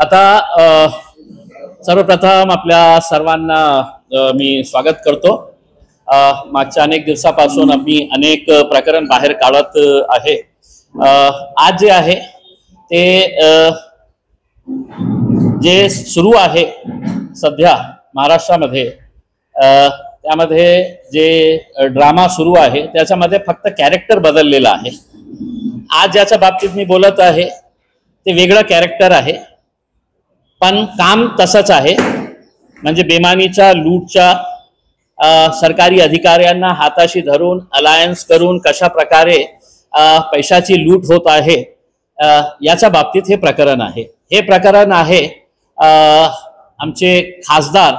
आता सर्वप्रथम आपल्या सर्वांना मी स्वागत करतो। मागच्या अनेक दिवसापासून आम्ही अनेक प्रकरण बाहेर काढत आहे। आज जे आहे ते जे सुरू आहे सध्या महाराष्ट्रामध्ये, त्यामध्ये जे ड्रामा सुरू आहे त्याच्यामध्ये फक्त कॅरेक्टर बदललेला आहे। आज ज्याच्या बाबतीत मी बोलत आहे ते वेगळं कॅरेक्टर आहे, पण काम तसंच आहे। म्हणजे बेमानीच्या लूटच्या सरकारी अधिकाऱ्यांना हाताशी धरून अलायन्स करून कशा प्रकारे पैशाची लूट होत आहे याच्या बाबतीत हे प्रकरण आहे। हे प्रकरण आहे आमचे खासदार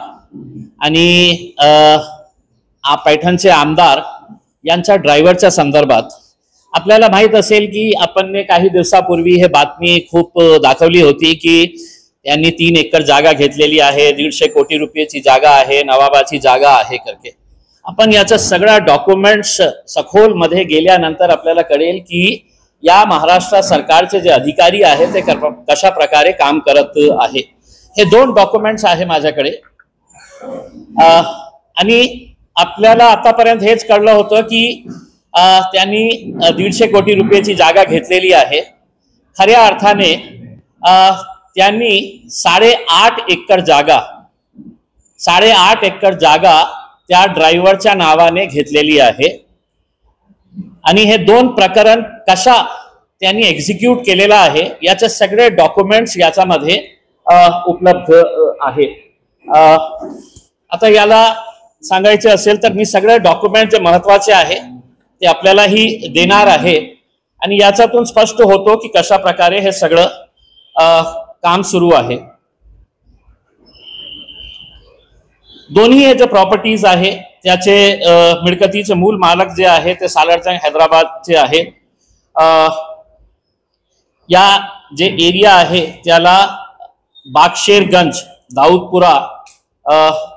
आणि पैठणचे आमदार यांच्या ड्रायव्हरच्या संदर्भात। आपल्याला माहित असेल की आपण काही दिवसापूर्वी हे बातमी खूप दाखवली होती की त्यांनी 3 एकर जागा घेतलेली आहे, 150 कोटी रुपयाची जागा आहे, नवाबाची जागा आहे करके। आपण याचा सगळा डॉक्युमेंट्स सखोल मध्ये गेल्यानंतर आपल्याला कळेल की या महाराष्ट्र सरकारचे जे अधिकारी आहेत ते कशा प्रकारे काम करत आहे। हे 2 डॉक्युमेंट्स आहे माझ्याकडे आणि आपल्याला आतापर्यंत हेच कळलं होतं की त्यांनी 150 कोटी रुपयाची जागा घेतलेली आहे। खऱ्या अर्थाने त्यांनी 8.5 एकर जागा त्या ड्रायव्हरच्या नावाने घेतलेली आहे आणि हे 2 प्रकरण कशा त्यांनी एक्झिक्यूट केलेला आहे याचे सगळे डॉक्युमेंट्स याच्यामध्ये उपलब्ध आहे। आता याला सांगायचे असेल तर मी सगळे डॉक्युमेंट जे महत्वाचे आहे ते आपल्यालाही देणार आहे आणि याच्यातून स्पष्ट होतो की कशा प्रकारे हे सगळं काम सुरू आहे। दोन्ही हे जे प्रॉपर्टीज आहे त्याचे मिळकतीचे मूल मालक जे आहे ते सालारजंग हैदराबादचे आहे। या जे एरिया आहे त्याला बागशेरगंज दाऊदपुरा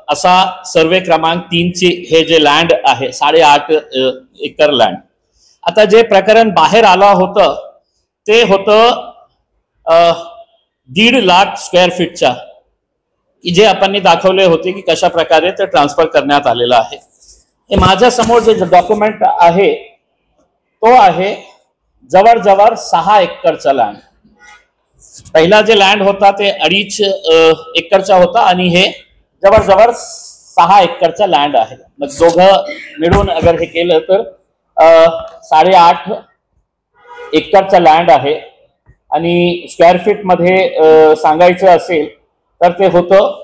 असा सर्वे क्रमांक 3 ची हे जे लँड आहे 8.5 एकर लँड। आता जे प्रकरण बाहेर आला होतं ते होतं 1.5 लाख स्क्वेअर फीटच्या, जे आपण दाखवले होते की कशा प्रकारे ते ट्रान्सफर करण्यात आलेलं आहे। हे माझ्या समोर जे डॉक्युमेंट आहे तो आहे जवळ 6 एकरचा लँड। पहिला जे लँड होता ते 2.5 एकरचा होता आणि हे जवळ 6 एकरचा लँड आहे। मग दोघं मिळून अगर हे केलं तर 8.5 एकरचा लँड आहे आणि स्क्वेअर फीट मध्ये सांगायचं असेल तर ते होतं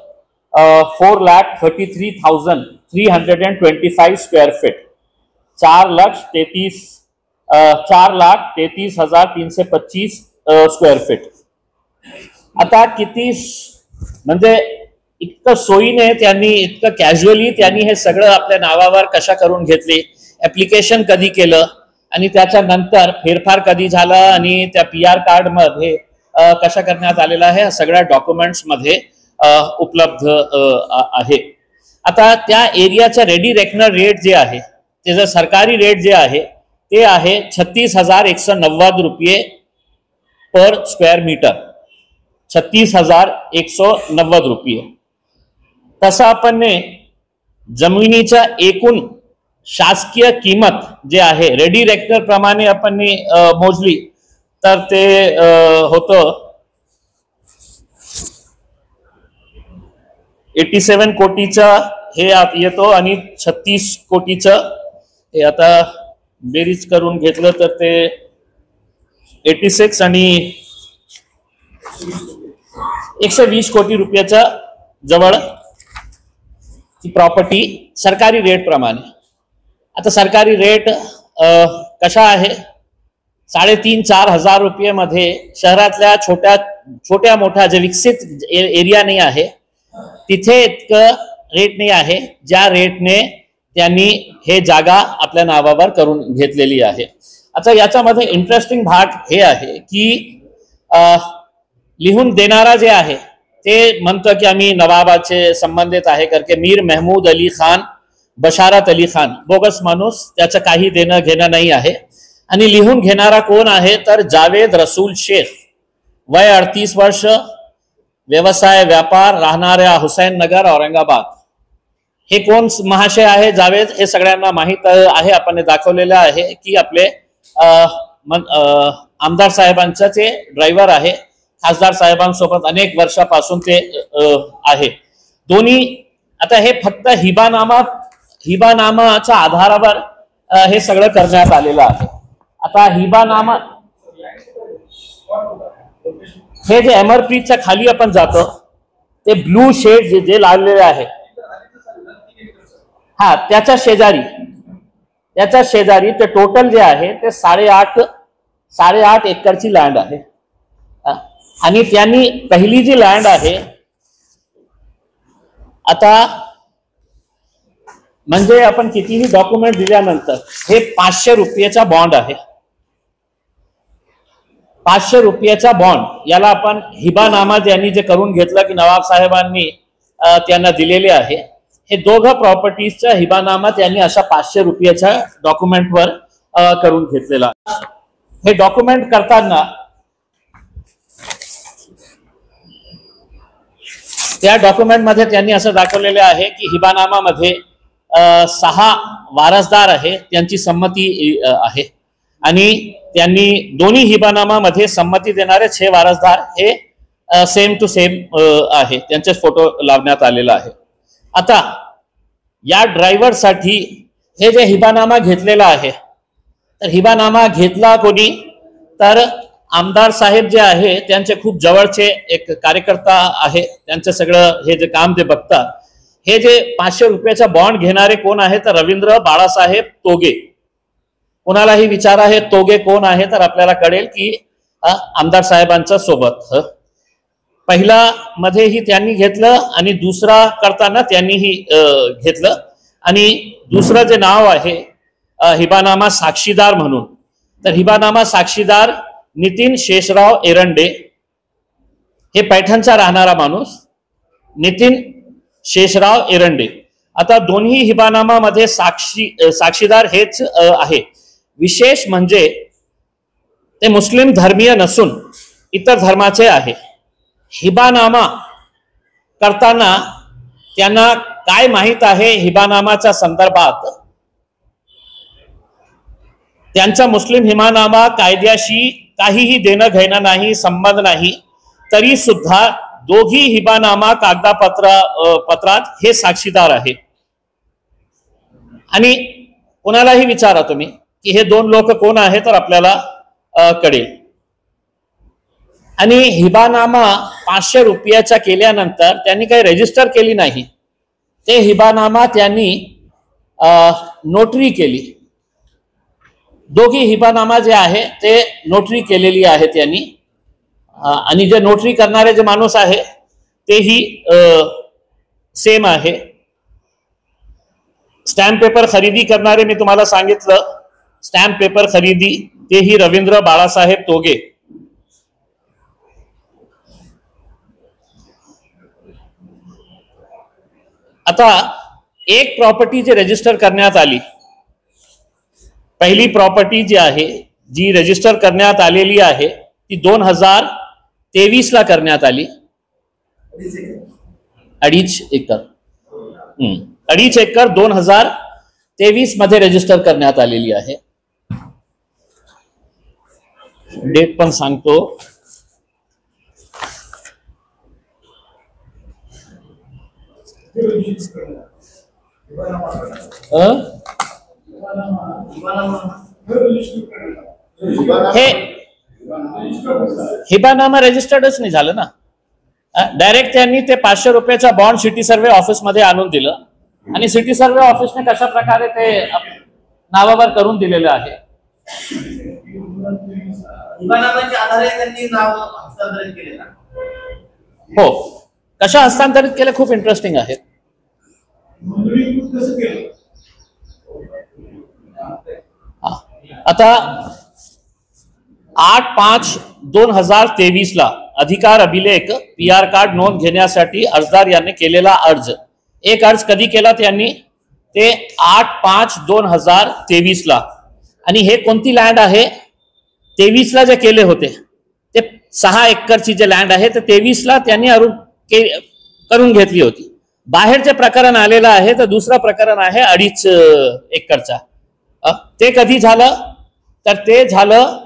4,33,325 स्क्वेअर फीट, 4,33,325 स्क्वेअर फीट। आता किती म्हणजे इतकं सोयीने त्यांनी, इतकं कॅज्युअली त्यांनी हे सगळं आपल्या नावावर कशा करून घेतले, ऍप्लिकेशन कधी केलं आणि त्याच्यानंतर फेरफार कधी झाला आणि त्या PR कार्ड मध्ये कशा करण्यात आलेला आहे सगळ्या डॉक्युमेंट्स मध्ये उपलब्ध आहे। आता त्या एरियाचा रेडी रेकनर रेट जे आहे ते जर सरकारी रेट जे आहे ते आहे 36,190 रुपये पर स्क्वेअर मीटर, 36,190 रुपये। तसं आपण जमिनीच्या एकूण शासकीय किंमत जे आहे रेडी रेकनर प्रमाणे आपण मोजली तर ते होतं 87 कोटीचा हे येतो आणि 36 कोटीचं हे आता बेरीज करून घेतलं तर ते 86 आणि 120 कोटी रुपयाचा जवळ ती प्रॉपर्टी सरकारी रेट प्रमाणे। आता सरकारी रेट कशा आहे 3,500-4,000 हजार रुपये मध्ये शहरातल्या छोट्या मोठ्या जे विकसित एरिया नाही आहे तिथे इतकं रेट नाही आहे ज्या रेटने त्यांनी हे जागा आपल्या नावावर करून घेतलेली आहे। आता याच्यामध्ये इंटरेस्टिंग भाग हे आहे की लिहून देणारा जे आहे ते म्हणतो की आम्ही नवाबाचे संबंधित आहे करके मीर महमूद अली खान बशारत अली खान बोगस माणूस, त्याचं काही देणं घेणं नाही आहे। आणि लिहून घेणारा कोण आहे तर जावेद रसूल शेख, वय 38 वर्ष, व्यवसाय व्यापार, राहणाऱ्या हुसैन नगर औरंगाबाद. हे कोण महाशय आहे जावेद हे सगळ्यांना माहीत आहे. आपण दाखवलेलं आहे की आपले आमदार साहेबांचा ते ड्रायव्हर आहे. खासदार साहेबांसोबत अनेक वर्षापासून ते आहे दोन्ही. आता हे फक्त हिबानामाच्या आधारावर हे सगळं करण्यात आलेलं आहे. आता हिबानामा हे जे एमआरपीच्या खाली आपण जातो ते ब्लू शेड जे लावलेले आहे, हा त्याच्या शेजारी ते टोटल जे आहे ते 8.5 एकरची लँड आहे. आणि त्यांनी पहिली जी लँड आहे, आता म्हणजे आपण कितीही डॉक्युमेंट दिल्यानंतर हे 500 रुपयाचा बॉन्ड आहे. 500 रुपयाचा बॉन्ड याला आपण हिबानामा त्यांनी जे करून घेतलं की नवाब साहेबांनी त्यांना दिलेले आहे. हे दोघं प्रॉपर्टीजचा हिबानामा त्यांनी अशा 500 रुपयाच्या डॉक्युमेंटवर करून घेतलेला. हे डॉक्युमेंट करताना त्या डॉक्युमेंटमध्ये त्यांनी असं दाखवलेले आहे की हिबानामामध्ये 6 वारसदार आहे, त्यांची संमती आहे. आणि त्यांनी दोन्ही हिबानामामध्ये संमती देणारे 6 वारसदार हे सेम टू सेम आहे, त्यांचे फोटो लावण्यात आलेला आहे. आता या ड्रायव्हरसाठी हे जे हिबानामा घेतलेला आहे, तर हिबानामा घेतला कोणी तर आमदार साहेब जे आहे त्यांचे खूप जवळचे एक कार्यकर्ता आहे. त्यांचं सगळं हे जे काम ते बघतात. हे जे 500 रुपयाचा बॉन्ड घेणारे कोण आहे तर रवींद्र बाळासाहेब तोगे. कोणालाही विचारा हे तोगे कोण आहे तर आपल्याला कळेल की आमदार साहेबांच्या सोबत पहिला मध्येही त्यांनी घेतलं आणि दुसरा करताना त्यांनीही घेतलं. आणि दुसरं जे नाव आहे हिबानामा साक्षीदार म्हणून, तर हिबानामा साक्षीदार नितीन शेषराव एरंडे, हे पैठणचा राहणारा माणूस नितीन शेषराव एरंडे. आता दोन्ही हिबानामामध्ये साक्षीदार हेच आहे. विशेष म्हणजे ते मुस्लिम धर्मीय नसून इतर धर्माचे आहे. हिबानामा करताना त्यांना काय माहित आहे हिबानामाच्या संदर्भात, त्यांचा मुस्लिम हिबानामा कायद्याशी काहीही देणं घेणं नाही, संबंध नाही, तरी सुद्धा दोघी हिबानामा कागदपत्रात हे साक्षीदार आहे. आणि कोणालाही विचारा तुम्ही की हे दोन लोक कोण आहे तर आपल्याला कळेल. आणि हिबानामा 500 रुपयाचा केल्यानंतर त्यांनी काही रजिस्टर केली नाही. ते हिबानामा त्यांनी नोटरी केली. दोघी हिबानामा जे आहे ते नोटरी केलेली आहे त्यांनी. आणि जे नोटरी करणारे जे माणूस आहे तेही सेम आहे. स्टॅम्प पेपर खरेदी करणारे मी तुम्हाला सांगितलं, स्टॅम्प पेपर खरेदी तेही रवींद्र बाळासाहेब तोगे. आता एक प्रॉपर्टी जी रजिस्टर करण्यात आली, पहिली प्रॉपर्टी जी आहे जी रजिस्टर करण्यात आलेली आहे ती 2023 ला करण्यात आली. 2.5 एकर 2.5 एकर 2023 मध्ये रजिस्टर करण्यात आलेली आहे. डेट पण सांगतो. हे हिबानामा रजिस्टर्डच नाही झालं ना. डायरेक्ट त्यांनी ते 500 रुपयाचा बॉन्ड सिटी सर्वे ऑफिस मध्ये आणून दिलं आणि सिटी सर्वे ऑफिसने कशा प्रकारे ते नावावर करून दिलेलं आहे. हिबानामाच्या आधारे त्यांनी नाव हस्तांतरित केले ना. हो, कशा हस्तांतरित केले खूप इंटरेस्टिंग आहे. आता 8/5/2023 ला अधिकार अभिलेख PR कार्ड नोंद घेण्यासाठी अर्जदार यांनी केलेला अर्ज. एक अर्ज कधी केला त्यांनी ते 8/5/2023 ला. आणि हे कोणती लँड आहे, 23ला जे केले होते ते 6 एकरची जे लँड आहे ते 23ला त्यांनी करून घेतली होती. बाहेरचे प्रकरण आलेलं आहे तर दुसरं प्रकरण आहे 2.5 एकरचा. ते कधी झालं तर ते झालं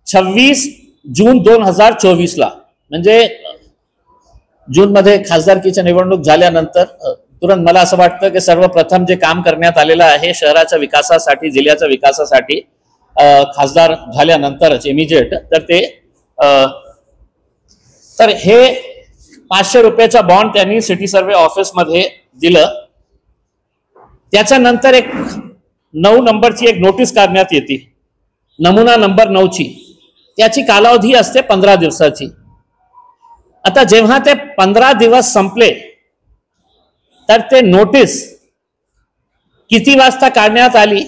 26 जून 2024ला, म्हणजे जूनमध्ये खासदारकीची निवडणूक झाल्यानंतर तुरंत मला असं वाटतं की सर्वप्रथम जे काम करण्यात आलेलं आहे शहराच्या विकासासाठी, जिल्ह्याच्या विकासासाठी, खासदार झाल्यानंतरच इमिजिएट, तर हे 500 रुपयाचा बॉन्ड त्यांनी सिटी सर्वे ऑफिसमध्ये दिलं. त्याच्यानंतर एक 9 नंबरची एक नोटीस काढण्यात येते, नमुना नंबर 9ची. त्याची कालावधी असते 15 दिवसाची. आता जेव्हा ते 15 दिवस संपले तर ते नोटीस किती वाजता काढण्यात आली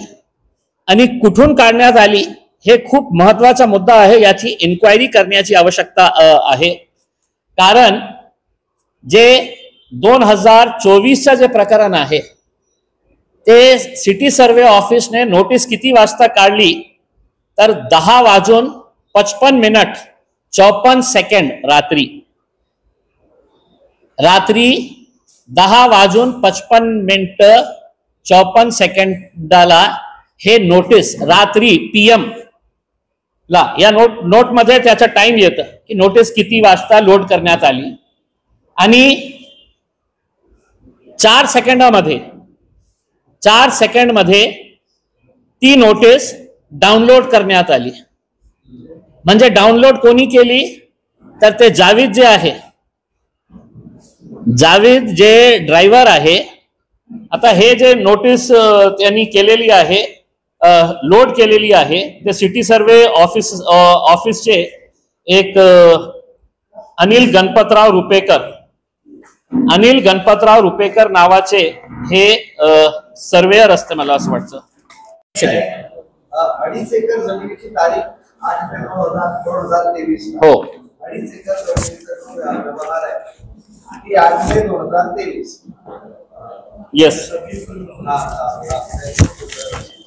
आणि कुठून काढण्यात आली हे खूप महत्वाचा मुद्दा आहे. याची इन्क्वायरी करण्याची आवश्यकता आहे. कारण जे 2024चं जे प्रकरण आहे ते सिटी सर्वे ऑफिसने नोटीस किती वाजता काढली तर 10:55 रात्री 10:55 हे नोटीस रात्री PM ला, या नोटमध्ये त्याचा टाइम येतं की नोटीस किती वाजता लोड करण्यात आली आणि 4 सेकंडमध्ये ती नोटीस डाउनलोड करण्यात आली. म्हणजे डाउनलोड कोणी केली तर ते जावेद जे आहे, जावेद जे ड्रायव्हर आहे. आता हे जे नोटीस त्यांनी केलेली आहे, लोड केलेली आहे, ते सिटी सर्वे ऑफिसचे एक अनिल गणपतराव रुपेकर नावाचे हे सर्वेयर असते, मला असं वाटतं. 2.5 एकर जमिनीची तारीख 8/9/2023. हो, 2.5 एकर जमिनीचा व्यवहार आहे ती 8/9/2023. येस,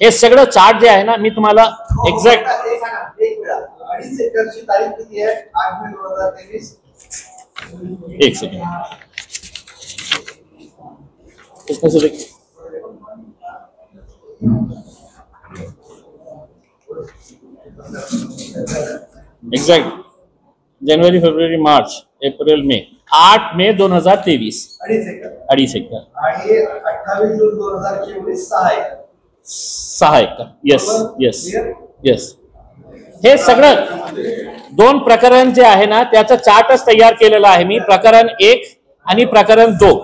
हे सगळं चार्ट जे आहे ना, मी तुम्हाला एक्झॅक्ट 2.5 एकरची तारीख किती आहे? 8/9/2023. एक सेकंड. एक्झॅक्ट जानेवारी, फेब्रुवारी, मार्च, एप्रिल, मे. 8 मे 2023. 2.5 एकर. आणि 28 जून 2024 6 एकर. येस. हे सगळं 2 प्रकरण जे आहे ना त्याचं चार्टच तयार केलेला आहे मी. प्रकरण 1 आणि प्रकरण 2.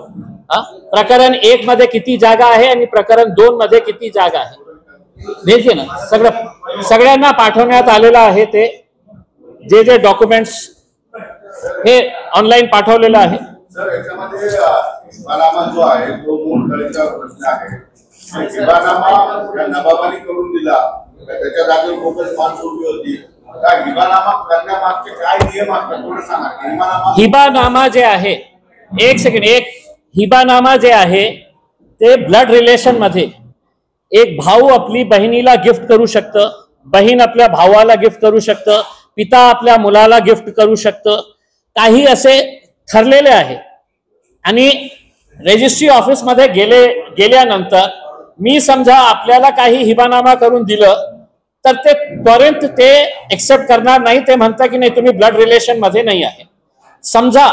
प्रकरण 1 मध्ये किती जागा आहे आणि प्रकरण 2 मध्ये किती जागा आहे देखील ना सगळ्यांना पाठवण्यात आलेलं आहे. ते जे डॉक्युमेंट्स हे ऑनलाईन पाठवलेलं आहे. सर, याच्यामध्ये हिबानामा जो आहे तो मूलचा प्रश्न आहे. हिबानामा नबाबाने करून दिला, त्याच्या जागेवर फोकस मानसून होती. हिबानामा करण्यामागचे काय नियम असतात थोडं सांगा. हिबानामा जे आहे, एक सेकंड, हिबानामा जे आहे ते ब्लड रिलेशन मध्ये एक भाऊ आपली बहिणीला गिफ्ट करू शकतं, बहीण आपल्या भावाला गिफ्ट करू शकतं, पिता आपल्या मुलाला गिफ्ट करू शकतं, काही असे ठरलेले आहे. आणि रजिस्ट्री ऑफिस मध्ये गेल्यानंतर मी समजा आपल्याला काही हिबानामा करून दिलं तर ते त्वरित ते एक्सेप्ट करणार नाही. ते म्हणतात की नाही, तुम्ही ब्लड रिलेशन मध्ये नाही आहे. समजा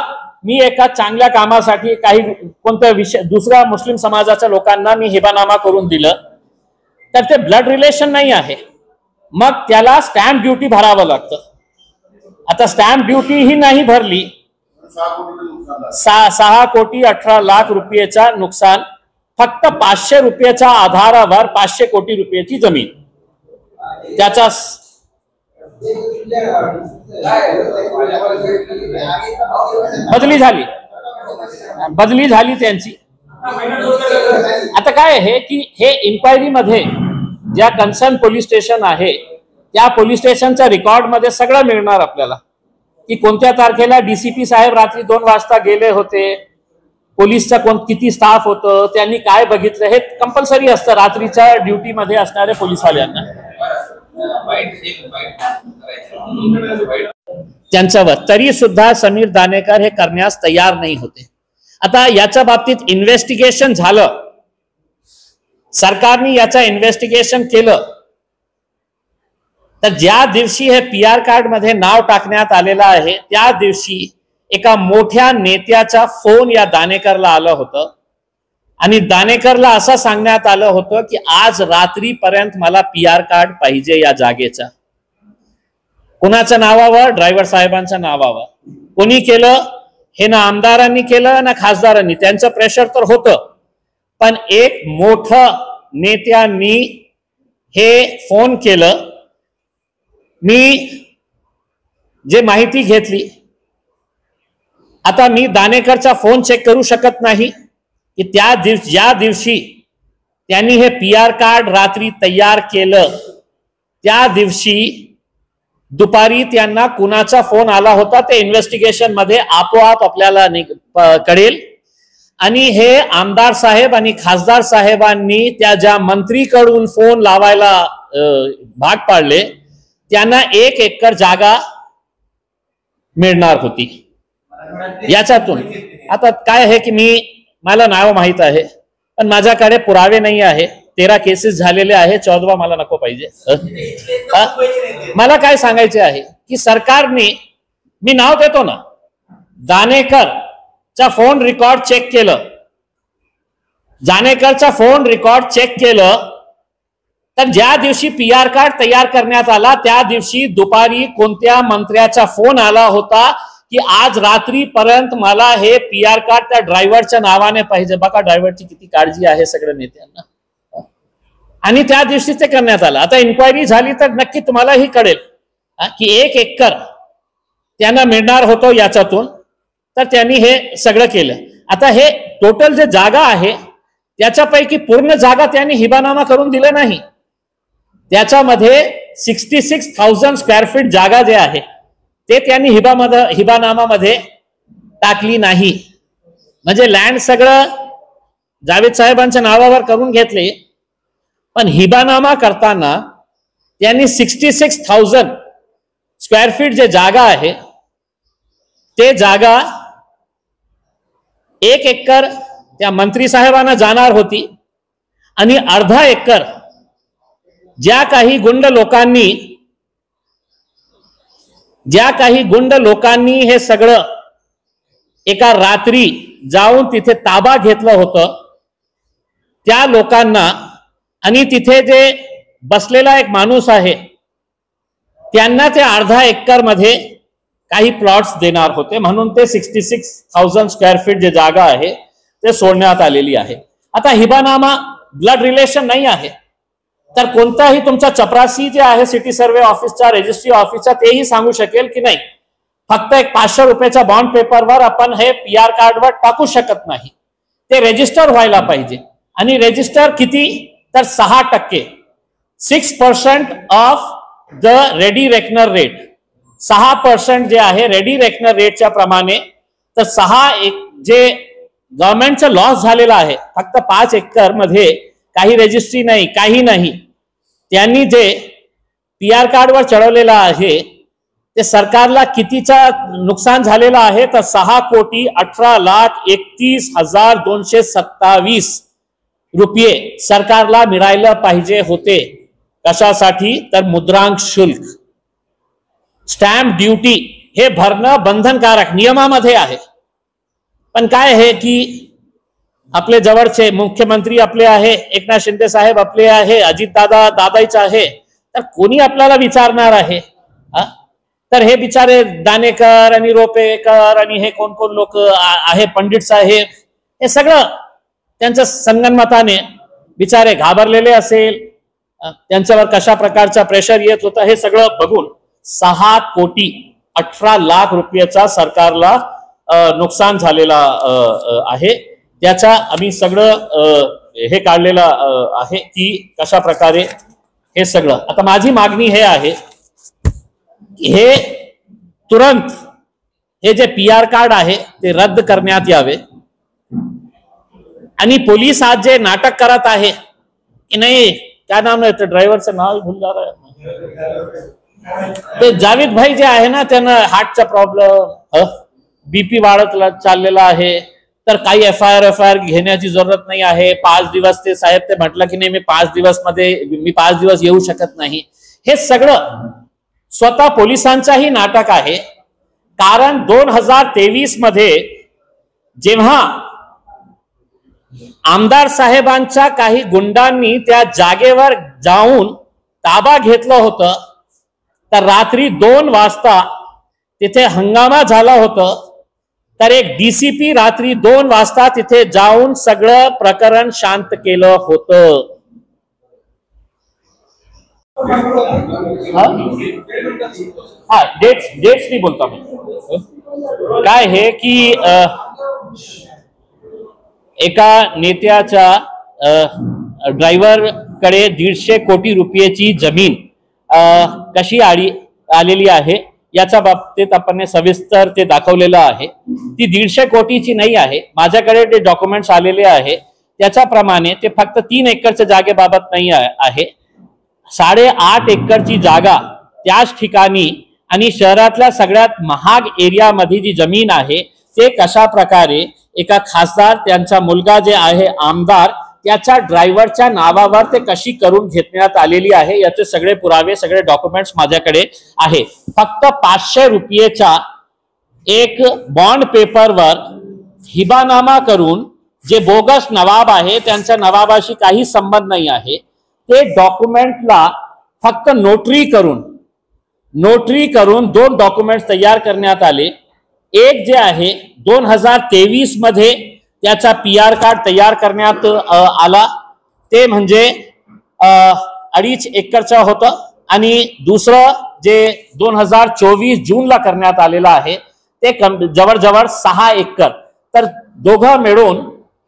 मी एका चांगल्या कामासाठी काही कोणत्या दुसऱ्या मुस्लिम समाजाच्या लोकांना मी हिबानामा करून दिलं तर ते ब्लड रिलेशन नाही आहे, मग त्याला स्टॅम्प ड्युटी भरावं लागतं. आता स्टॅम्प ड्युटी ही नाही भरली, 6 कोटी 18 लाख रुपयेचा नुकसान. फक्त 500 रुपयाच्या आधारावर 500 कोटी रुपयाची जमीन त्याचा बदली झाली त्यांची. आता काय आहे की हे इन्क्वायरी मध्ये ज्या कन्सर्न पोलीस स्टेशन आहे त्या पोलीस स्टेशनच्या रेकॉर्ड मध्ये सगळं मिळणार आपल्याला की कोणत्या तारखेला DCP साहेब रात्री 2 वाजता गेले होते, पोलीसचा किती स्टाफ होतं, त्यांनी काय बघितलं, हे कंपल्सरी असतं रात्रीच्या ड्युटी मध्ये असणाऱ्या पोलीसवाल्यांना. त्यांच्यावर, तरी सुद्धा समीर दानेकर हे करण्यास तयार नाही होते. आता याच्या बाबतीत इन्व्हेस्टिगेशन झालं, सरकारने याचं इन्व्हेस्टिगेशन केलं, तर ज्या दिवशी हे PR कार्ड मध्ये नाव टाकण्यात आलेलं आहे त्या दिवशी एका मोठ्या नेत्याचा फोन या दानेकरला आलं होतं आणि दानेकरला असं सांगण्यात आलं होतं की आज रात्रीपर्यंत मला PR कार्ड पाहिजे या जागेचा. कुणाच्या नावावर? ड्रायव्हर साहेबांच्या नावावर. कोणी केलं हे? ना आमदारांनी केलं ना खासदारांनी. त्यांचं प्रेशर तर होतं, पण एक मोठं नेत्यांनी हे फोन केलं. मी जे माहिती घेतली, आता मी दानेकरचा फोन चेक करू शकत नाही की ज्या दिवशी त्यांनी हे PR कार्ड रात्री तयार केलं त्या दिवशी दुपारी त्यांना कुणाचा फोन आला होता ते इन्व्हेस्टिगेशन मध्ये आपोआप आपल्याला कळेल. आणि हे आमदार साहेब आणि खासदार साहेबांनी त्या ज्या मंत्रीकडून फोन लावायला भाग पाडले त्यांना 1 एकर जागा मिळणार होती. याच्यातून आता काय आहे की मला नाव माहित आहे पण माझ्याकडे पुरावे नाही आहे. 13 केसेस झालेले आहे, 14वा मला नको पाहिजे. मला काय सांगायचे आहे की सरकारने, मी नाव देतो ना, दानेकरचा फोन रेकॉर्ड चेक केलं, दानेकरचा फोन रेकॉर्ड चेक केलं, तर ज्या दिवशी PR कार्ड तयार करण्यात आला त्या दिवशी दुपारी कोणत्या मंत्र्याचा फोन आला होता की आज रात्रीपर्यंत मला हे PR कार्ड त्या ड्रायव्हरच्या नावाने पाहिजे. बघा ड्रायव्हरची किती काळजी आहे सगळ्या नेत्यांना. आणि त्या दिवशी ते करण्यात आलं. आता इन्क्वायरी झाली तर नक्की तुम्हालाही कळेल की 1 एकर त्यांना मिळणार होतं याच्यातून, तर त्यांनी हे सगळं केलं. आता हे टोटल जे जागा आहे त्याच्यापैकी पूर्ण जागा त्यांनी हिबानामा करून दिलं नाही. त्याच्यामध्ये 66,000 स्क्वेअर फीट जागा जे आहे ते त्यांनी हिबानामामध्ये टाकली नाही. म्हणजे लँड सगळं जावेद साहेबांच्या नावावर करून घेतले, पण हिबानामा करताना त्यांनी 66,000 स्क्वेअर फीट जे जागा आहे ते जागा 1 एकर त्या मंत्री साहेबांना जाणार होती आणि अर्धा एकर ज्या काही गुंड लोकांनी हे सगळं एका रात्री जाऊन तिथे ताबा घेतलं होतं त्या लोकांना, आणि तिथे जे बसलेला एक माणूस आहे त्यांना ते अर्धा एकर मध्ये काही प्लॉट्स देणार होते, म्हणून ते 66,000 स्क्वेअर फीट जे जागा आहे ते सोडण्यात आलेली आहे. आता हिबानामा ब्लड रिलेशन नाही आहे, तर कोणताही तुमचा चपरासी जे आहे सिटी सर्वे ऑफिसचा, रजिस्ट्री ऑफिसचा, तेही सांगू शकेल की नाही फक्त एक 500 रुपयाच्या बॉन्ड पेपरवर आपण हे PR कार्डवर टाकू शकत नाही. ते रजिस्टर व्हायला पाहिजे. आणि रजिस्टर किती? तर 6%, 6% of the ready reckoner rate. 6% जे आहे रेडी रेकनर रेटच्या प्रमाणे, तर 6 जे गव्हर्नमेंटचा लॉस झालेला आहे फक्त 5 एकर मध्ये, काही रजिस्ट्री नाही, काही नाही. त्यांनी जे PR कार्डवर चढवलेला आहे ते सरकारला कितीचा नुकसान झालेला आहे तर 6,18,31,227 रुपये सरकारला मिळायला पाहिजे होते. कशासाठी? तर मुद्रांक शुल्क, स्टॅम्प ड्युटी हे भरणं बंधनकारक नियमामध्ये आहे. पण काय आहे की आपले जवळचे मुख्यमंत्री आपले आहे, एकनाथ शिंदे साहेब आपले आहे, अजित दादाच आहे, तर कोणी आपल्याला विचारणार आहे? तर हे बिचारे दानेकर आणि रोपेकर आणि हे कोण कोण लोक आहे, पंडित साहेब, हे सगळं त्यांच्या संगनमताने बिचारे घाबरलेले असेल, त्यांच्यावर कशा प्रकारचा प्रेशर येत होता हे सगळं बघून 6,18,00,000 रुपयाचा सरकारला नुकसान झालेला आहे. त्याचा आम्ही सगळं हे काढलेलं आहे की कशा प्रकारे हे सगळं. आता माझी मागणी हे आहे की हे तुरंत हे जे PR कार्ड आहे ते रद्द करण्यात यावे. आणि पोलीस आज जे नाटक करत आहे की नाही, क्या नाम है ड्रायव्हरचं नाव भूल जा रहा है, ते जावेद भाई जे आहे ना, त्यांना हार्टचा प्रॉब्लेम, बीपी वाढत चाललेला आहे, तर काही एफ आय आर घेण्याची जरूरत नाही आहे. 5 दिवस ते साहेब ते म्हटलं की नाही, मी 5 दिवस येऊ शकत नाही. हे सगळं स्वतः पोलिसांचाही नाटक आहे. कारण 2023 मध्ये जेव्हा आमदार साहेबांच्या काही गुंडांनी त्या जागेवर जाऊन ताबा घेतलं होतं, तर रात्री 2 वाजता तिथे हंगामा झाला होता. तर एक डीसीपी रात्री 2 वाजता तिथे जाऊन सगळं प्रकरण शांत केलं होतं. हा डेट्स नाही बोलता मी. काय हे की एका नेत्याच्या ड्रायव्हर कडे 150 कोटी रुपयाची जमीन कशी आलेली आहे याच्या बाबतीत आपण सविस्तर ते दाखवलेलं आहे. ती 150 कोटीची नाही आहे. माझ्याकडे ते डॉक्युमेंट्स आलेले आहे. त्याच्याप्रमाणे ते फक्त 3 एकरच्या जागेबाबत नाही आहे. 8.5 एकरची जागा त्याच ठिकाणी आणि शहरातल्या सगळ्यात महाग एरियामध्ये जी जमीन आहे ते कशा प्रकारे एका खासदार त्यांचा मुलगा जे आहे आमदार त्याच्या ड्रायव्हरच्या नावावर ते कशी करून घेण्यात आलेली आहे याचे सगळे पुरावे सगळे डॉक्युमेंट्स माझ्याकडे आहे. फक्त 500 रुपयेच्या एक बॉन्ड पेपरवर हिबानामा करून जे बोगस नवाब आहे त्यांच्या नवाबाशी काही संबंध नाही आहे ते डॉक्युमेंटला फक्त नोटरी करून 2 डॉक्युमेंट्स तयार करण्यात आले. एक जे आहे 2023 मध्ये त्याचा PR कार्ड तयार करण्यात आला ते म्हणजे 2.5 एकरचा होतं आणि दुसरं जे 2024 जूनला करण्यात आलेलं आहे ते जवळजवळ 6 एकर. तर दोघं मिळून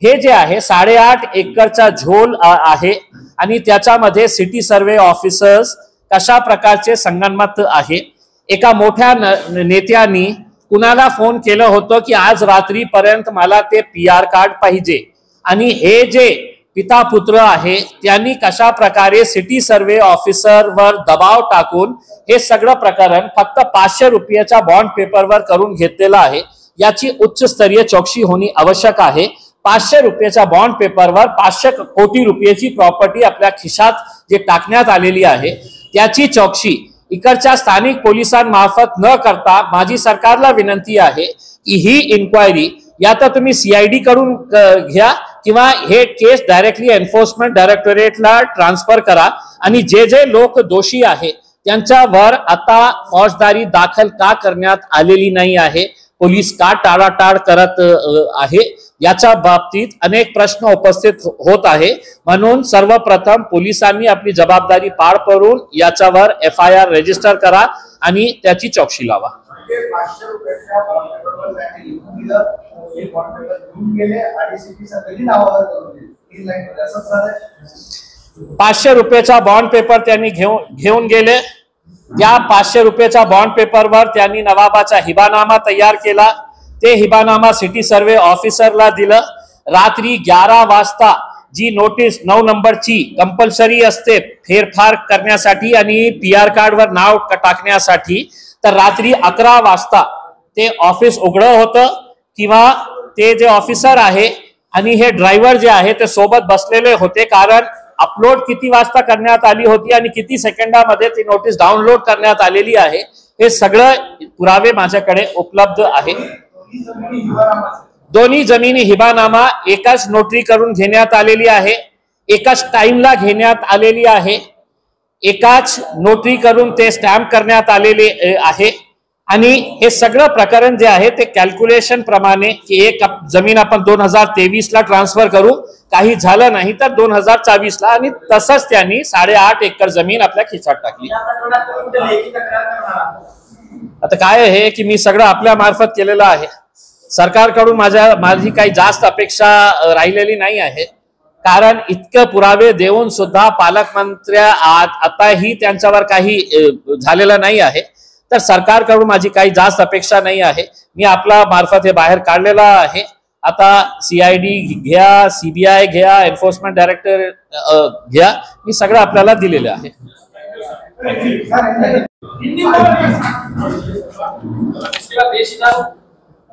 हे जे आहे 8.5 एकरचा झोल आहे आणि त्याच्यामध्ये सिटी सर्वे ऑफिसर्स कशा प्रकारचे संगनमत आहे. एका मोठ्या नेत्यांनी कुणाला फोन केलं होतं की आज रात्रीपर्यंत मला ते PR कार्ड पाहिजे आणि हे जे पिता पुत्र आहे त्यांनी कशा प्रकारे सिटी सर्वे ऑफिसर वर दबाव टाकून हे सगळं प्रकरण फक्त 500 रुपयाच्या बॉन्ड पेपरवर करून घेतलेलं आहे. याची उच्चस्तरीय चौकशी होणे आवश्यक आहे. 500 रुपयाच्या बॉन्ड पेपरवर 500 कोटी रुपयाची प्रॉपर्टी आपल्या खिशात जे टाकण्यात आलेली आहे त्याची चौकशी इकडच्या स्थानिक पोलिसांमार्फत न करता माझी सरकारला विनंती आहे की ही इन्क्वायरी या तर तुम्ही CID कडून घ्या किंवा हे केस डायरेक्टली एन्फोर्समेंट डायरेक्टोरेटला ट्रान्सफर करा आणि जे जे लोक दोषी आहे त्यांच्यावर आता फौजदारी दाखल का करण्यात आलेली नाही आहे, पोलीस का टाळाटाळ करत आहे याच्या बाबतीत अनेक प्रश्न उपस्थित होत आहे. म्हणून सर्वप्रथम पोलिसांनी आपली जबाबदारी पार पडून याच्यावर FIR रजिस्टर करा आणि त्याची चौकशी लावा. 500 रुपयाचा बॉन्ड पेपर त्यांनी घेऊन गेले. या 500 रुपयाच्या बॉन्ड पेपरवर त्यांनी नवाबाचा हिबानामा तयार केला. ते हिबानामा सिटी सर्वे ऑफिसरला दिलं. रात्री 11 वाजता जी नोटीस 9 नंबरची कंपल्सरी असते फेरफार करण्यासाठी आणि PR कार्डवर नाव टाकण्यासाठी, तर रात्री 11 वाजता ते ऑफिस उघडं होतं किंवा ते जे ऑफिसर आहे आणि हे ड्रायव्हर जे आहे ते सोबत बसलेले होते. कारण अपलोड किती वाजता करण्यात आली होती आणि किती सेकंदामध्ये ती नोटीस डाउनलोड करण्यात आलेली आहे हे सगळं पुरावे माझ्याकडे उपलब्ध आहे. दोन्ही जमिनी हिबानामा एकाच नोटरी करून घेण्यात आलेली आहे, एकाच टाइमला घेण्यात आलेली आहे, एकाच नोटरी करून ते स्टॅम्प करण्यात आलेले आहे आणि हे सगळं प्रकरण जे आहे ते कॅल्क्युलेशन प्रमाणे की एक जमीन आपण 2023 ला ट्रान्सफर करू, काही झालं नाही तर 2024 ला आणि तसंच त्यांनी 8.5 एकर जमीन आपल्या खिशात टाकली. आता काय आहे की मी सगळं आपल्या मार्फत केलेलं आहे. सरकारकडून माझी काही जास्त अपेक्षा राहिलेली नाही आहे. कारण इतके पुरावे देऊन सुद्धा पालकमंत्र्या आताही त्यांच्यावर काही झालेलं नाही आहे. तर सरकारकडून माझी काही जास्त अपेक्षा नाही आहे. मी आपला मार्फत हे बाहेर काढलेला आहे. आता CID घ्या, CBI घ्या, एन्फोर्समेंट डायरेक्टर घ्या, मी सगळं आपल्याला दिलेलं आहे.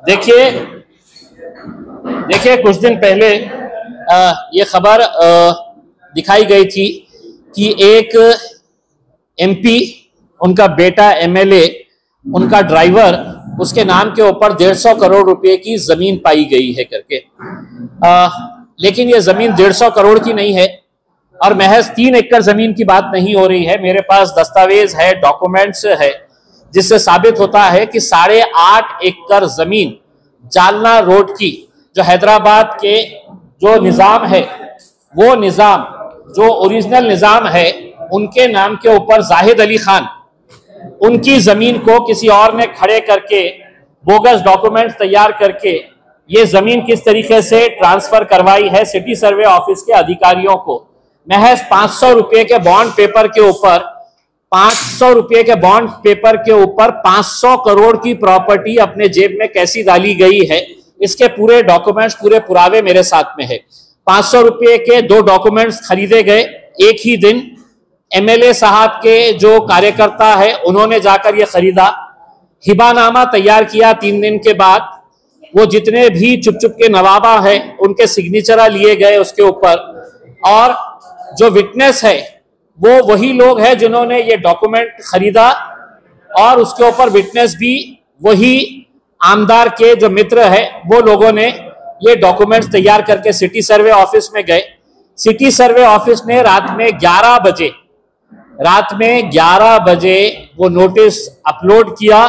देखिए देखिए, कुछ दिन पहले ये खबर दिखाई गई थी कि एक एमपी, उनका बेटा एमएलए, उनका ड्राइवर, उसके नाम के ऊपर 150 करोड़ रुपए की जमीन पाई गई है करके। लेकिन ये जमीन 150 करोड़ की नहीं है और महज 3 एकड़ जमीन की बात नहीं हो रही है। मेरे पास दस्तावेज है, डॉक्यूमेंट्स है, जिससे साबित होता है कि 8.5 एकड़ जमीन जालना रोड की, जो हैदराबाद के जो निजाम है, वो निजाम जो ओरिजिनल निजाम है, उनके नाम के ऊपर जाहिद अली खान, उनकी जमीन को किसी और ने खड़े करके बोगस डॉक्यूमेंट्स तैयार करके ये जमीन किस तरीके से ट्रांसफर करवाई है सिटी सर्वे ऑफिस के अधिकारियों को। महज 500 रुपए के बॉन्ड पेपर के ऊपर 500 रुपए के बॉन्ड पेपर के ऊपर 500 करोड़ की प्रॉपर्टी अपने जेब में कैसी डाली गई है, इसके पूरे डॉक्यूमेंट्स, पूरे पुरावे मेरे साथ में है। 500 रुपए के 2 डॉक्यूमेंट्स खरीदे गए एक ही दिन। एमएलए साहब के जो कार्यकर्ता है, उन्होंने जाकर ये खरीदा, हिबानामा तैयार किया। 3 दिन के बाद वो जितने भी चुप चुप के नवाबा है, उनके सिग्नेचर लिए गए उसके ऊपर, और जो विटनेस है वो वही लोग हैं जिन्होंने ये डॉक्यूमेंट खरीदा, और उसके ऊपर विटनेस भी वही आमदार के जो मित्र है, वो लोगों ने ये डॉक्यूमेंट्स तैयार करके सिटी सर्वे ऑफिस में गए। सिटी सर्वे ऑफिस ने रात में 11 बजे वो नोटिस अपलोड किया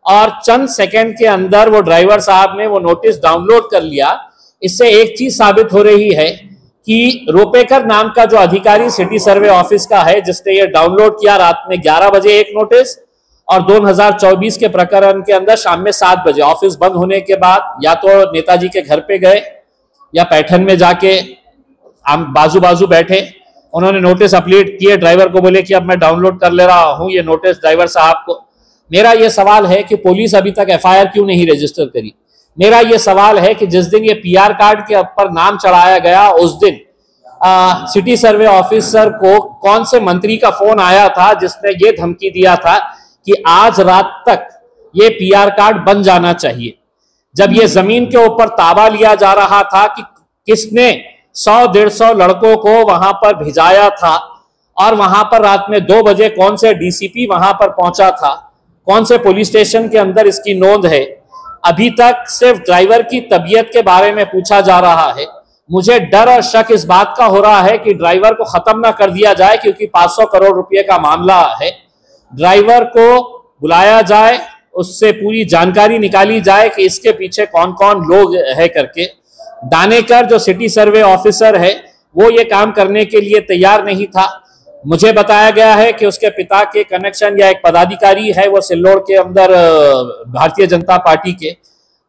और चंद सेकंड के अंदर वो ड्राइवर साहब ने वो नोटिस डाउनलोड कर लिया। इससे एक चीज साबित हो रही है कि रोपेकर नाम का जो अधिकारी सिटी सर्वे ऑफिस का है, जिसने ये डाउनलोड किया रात में 11 बजे एक नोटिस, और 2024 के प्रकरण के अंदर शाम में 7 बजे ऑफिस बंद होने के बाद या तो नेताजी के घर पे गए या पैठन में जाके बाजू बाजू बैठे, उन्होंने नोटिस अपलोड किए, ड्राइवर को बोले कि अब मैं डाउनलोड कर ले रहा हूं ये नोटिस ड्राइवर साहब को। मेरा ये सवाल है कि पुलिस अभी तक एफआईआर क्यों नहीं रजिस्टर करी। मेरा ये सवाल है कि जिस दिन ये पीआर कार्ड के ऊपर नाम चढ़ाया गया, उस दिन सिटी सर्वे ऑफिसर को कौन से मंत्री का फोन आया था जिसने ये धमकी दिया था कि आज रात तक ये पीआर कार्ड बन जाना चाहिए। जब ये जमीन के ऊपर ताबा लिया जा रहा था कि किसने 100-150 लड़कों को वहां पर भिजाया था, और वहां पर रात में 2 बजे कौन से डीसीपी वहां पर पहुंचा था, कौन से पुलिस स्टेशन के अंदर इसकी नोंद है, अभी तक सिर्फ ड्राइवर की तबीयत के बारे में पूछा जा रहा है। मुझे डर और शक इस बात का हो रहा है कि ड्राइवर को खत्म ना कर दिया जाए, क्योंकि 500 करोड़ रुपए का मामला है। ड्राइवर को बुलाया जाए, उससे पूरी जानकारी निकाली जाए कि इसके पीछे कौन कौन लोग है करके। दानेकर जो सिटी सर्वे ऑफिसर है, वो ये काम करने के लिए तैयार नहीं था। मुझे बताया गया है कि उसके पिता के कनेक्शन या एक पदाधिकारी है, वो सिल्लोड़ के अंदर भारतीय जनता पार्टी के,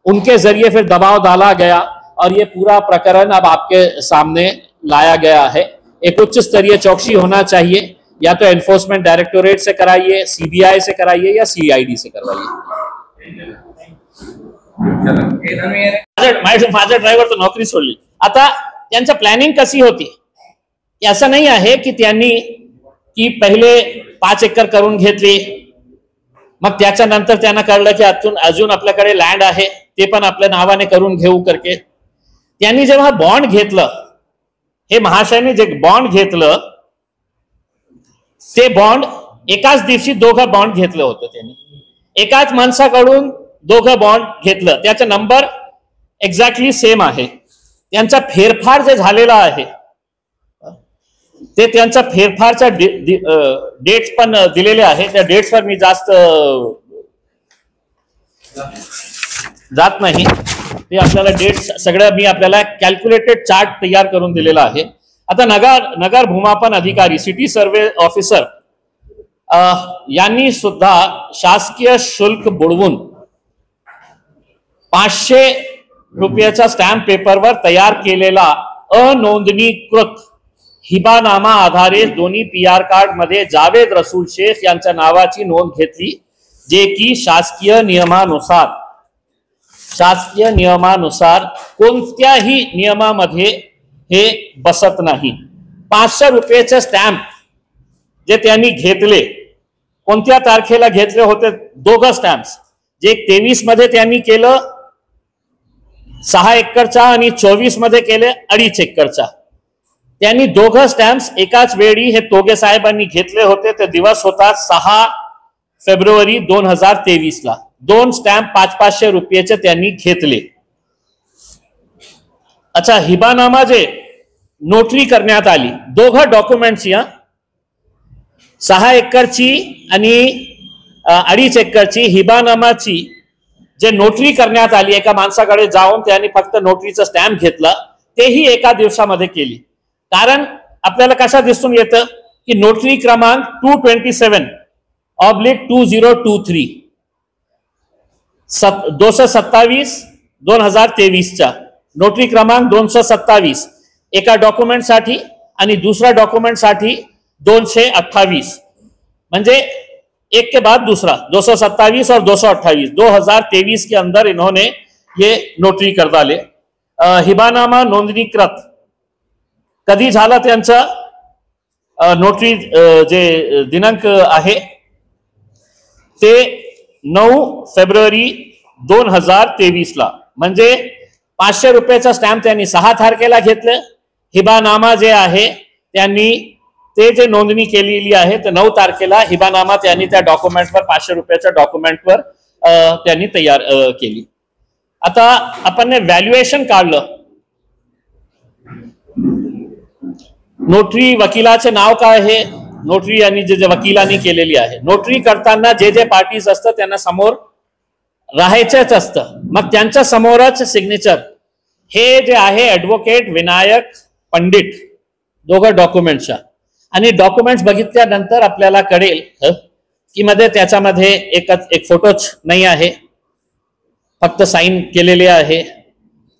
उनके जरिए फिर दबाव डाला गया और ये पूरा प्रकरण अब आपके सामने लाया गया है। एक उच्च स्तरीय चौकसी होना चाहिए, या तो एनफोर्समेंट डायरेक्टोरेट से कराइए, सीबीआई से कराइए या सीआईडी से करवाइए। माझा ड्रायव्हर तर नोकरी सोडली। आता त्यांचं प्लॅनिंग कशी होती, असं नाही आहे की त्यांनी की पहिले 5 एकर करून घेतली, मग त्याच्यानंतर त्यांना कळलं की अजून आपल्याकडे लँड आहे, ते पण आपल्या नावाने करून घेऊ करके। त्यांनी जेव्हा बॉन्ड घेतलं, हे महाशयने जे बॉन्ड घेतलं, ते बॉन्ड एकाच दिवशी 2 बॉन्ड घेतलं होतं त्यांनी, एकाच माणसाकडून 2 बॉन्ड घेतलं, त्याचा नंबर एक्झॅक्टली सेम आहे। त्यांचा फेरफार जे झालेला आहे ते त्यांचा फेरफारच्या डेट्स पण दिलेले आहे, त्या डेट्सवर मी जास्त जात नाही। ते आपल्याला डेट्स सगळं मी आपल्याला कॅल्क्युलेटेड चार्ट तयार करून दिलेला आहे। आता नगर भूमापन अधिकारी सिटी सर्वे ऑफिसर यांनी सुद्धा शासकीय शुल्क बुडवून 500 रुपयाचा स्टॅम्प पेपरवर तयार केलेला अनोंदणीकृत हिबानामा आधारे दोन्ही पीआर कार्ड मध्ये जावेद रसूल शेख यांच्या नावाची नोंद घेतली, जे की शासकीय नियमानुसार कोणत्याही नियमामध्ये हे बसत नाही। 500 रुपयाचे स्टॅम्प जे त्यांनी घेतले कोणत्या तारखेला घेतले होते दोघं स्टॅम्प्स. जे 23 मध्ये त्यांनी केलं 6 एकरचा आणि 24 मध्ये केले 2.5 एकरचा. त्यांनी दोघं स्टॅम्प्स एकाच वेळी हे तोगे साहेबांनी घेतले होते. ते दिवस होता 6 फेब्रुवारी 2023 ला. 2 स्टॅम्प 500-500 रुपयाचे त्यांनी घेतले. अच्छा, हिबानामा जे नोटरी करण्यात आली दोघं डॉक्युमेंटची, 6 एकरची आणि 2.5 एकरची हिबानामाची जे नोटरी करण्यात आली, एका माणसाकडे जाऊन त्यांनी फक्त नोटरीचं स्टॅम्प घेतला, तेही एका दिवसामध्ये केली. कारण आपल्याला कशा दिसून येतं की नोटरी क्रमांक 227/2023 227/2023च्या नोटरी क्रमांक 227 एका डॉक्युमेंटसाठी आणि दुसऱ्या डॉक्युमेंटसाठी 228, म्हणजे एक के बाद दूसरा 227 और 228 2023 के अंदर इन्होंने ये नोटरी कर डाले. हिबानामा नोंदणीकृत कधी झाला त्यांचा नोटरी जे दिनांक आहे ते 9 फेब्रुवारी 2023 ला. म्हणजे 500 रुपयाचा स्टॅम्प त्यांनी 6 तारखेला घेतलं. हिबानामा जे आहे त्यांनी ते जे नोंदणी केलेली आहे ते 9 तारखेला हिबानामा त्यांनी त्या डॉक्युमेंटवर 500 रुपयाच्या डॉक्युमेंटवर त्यांनी तयार केली. आता आपण व्हॅल्युएशन काढलं. नोटरी वकिलाचे नाव काय आहे, नोटरी आणि जे वकिलांनी केलेली आहे. नोटरी करताना जे पार्टीज असतात त्यांना समोर राहायचंच असतं, मग त्यांच्या समोरच सिग्नेचर. हे जे आहे ॲडव्होकेट विनायक पंडित दोघं डॉक्युमेंटच्या. आणि डॉक्युमेंट्स बघितल्यानंतर आपल्याला कळेल की मध्ये त्याच्यामध्ये एक फोटोच नाही आहे, फक्त साईन केलेले आहे.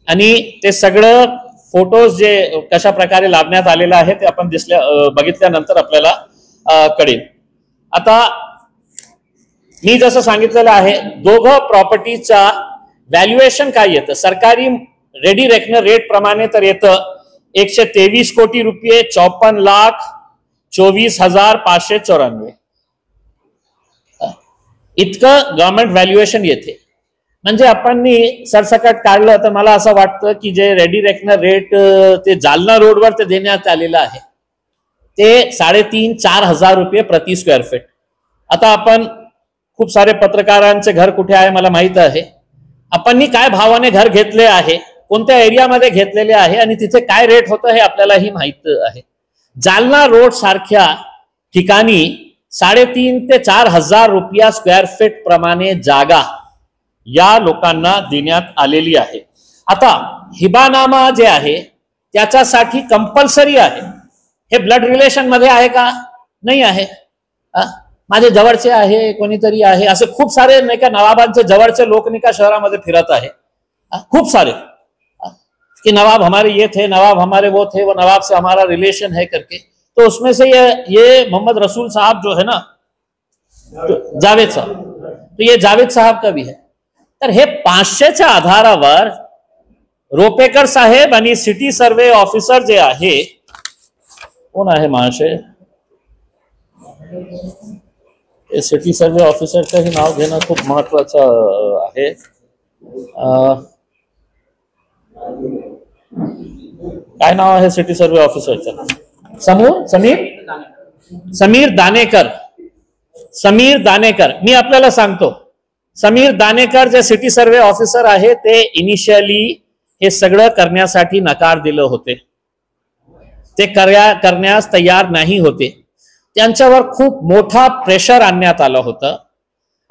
आणि ते सगळं फोटोज जे कशा प्रकारे लावण्यात आलेलं आहे ते आपण बघितल्यानंतर आपल्याला कळेल. आता मी जसं सांगितलेलं आहे दोघं प्रॉपर्टीचा व्हॅल्युएशन काय येतं. सरकारी रेडी रेकनर रेट प्रमाणे तर येतं 123 कोटी रुपये 54,24,594 इतकं गव्हर्नमेंट व्हॅल्युएशन येते. म्हणजे आपण सरसकट काढलं तर मला असं वाटतं की जे रेडी रेकनर रेट ते जालना रोडवर ते देण्यात आलेलं आहे ते 3,500-4 हजार रुपये प्रति स्क्वेअर फीट. आता आपण खूप सारे पत्रकारांचे घर कुठे आहे मला माहित आहे. आपण काय भावाने घर घेतले आहे, कोणत्या एरियामध्ये घेतलेले आहे आणि तिथे काय रेट होतं हे आपल्यालाही माहित आहे. जालना रोड सारख्या ठिकाणी 3,500 ते 4 हजार रुपया स्क्वेअर फीट प्रमाणे जागा या लोकांना देण्यात आलेली आहे. आता हिबानामा जे आहे त्याच्यासाठी कंपल्सरी आहे. हे ब्लड रिलेशन मध्ये आहे का, नाही आहे. माझे जवळचे आहे कोणीतरी आहे, असे खूप सारे नाही का नवाबांचे जवळचे लोक नाही का शहरामध्ये फिरत आहे खूप सारे कि नवाब हमारे ये थे, नवाब हमारे वो थे, वो नवाब से हमारा रिलेशन है करके. तो उसमें से ये मोहम्मद रसूल साहब जो है ना, जावेद साहब, तो ये जावेद साहब का भी है. तर हे 500च्या आधारावर रोपेकर साहेब आणि सिटी सर्वे ऑफिसर जे आहे, कोण आहे महाशय, सिटी सर्वे ऑफिसरचंही नाव घेणं खूप महत्वाचं आहे. काय नाव आहे सिटी सर्वे ऑफिसरचं? समीर दानेकर. समीर दानेकर, मी आपल्याला सांगतो. समीर दानेकर जे सिटी सर्वे ऑफिसर आहे ते इनिशियली हे सगळं करण्यासाठी नकार दिले होते. ते करण्यास तयार नाही होते. त्यांच्यावर खूप मोठा प्रेशर आणण्यात आलं होतं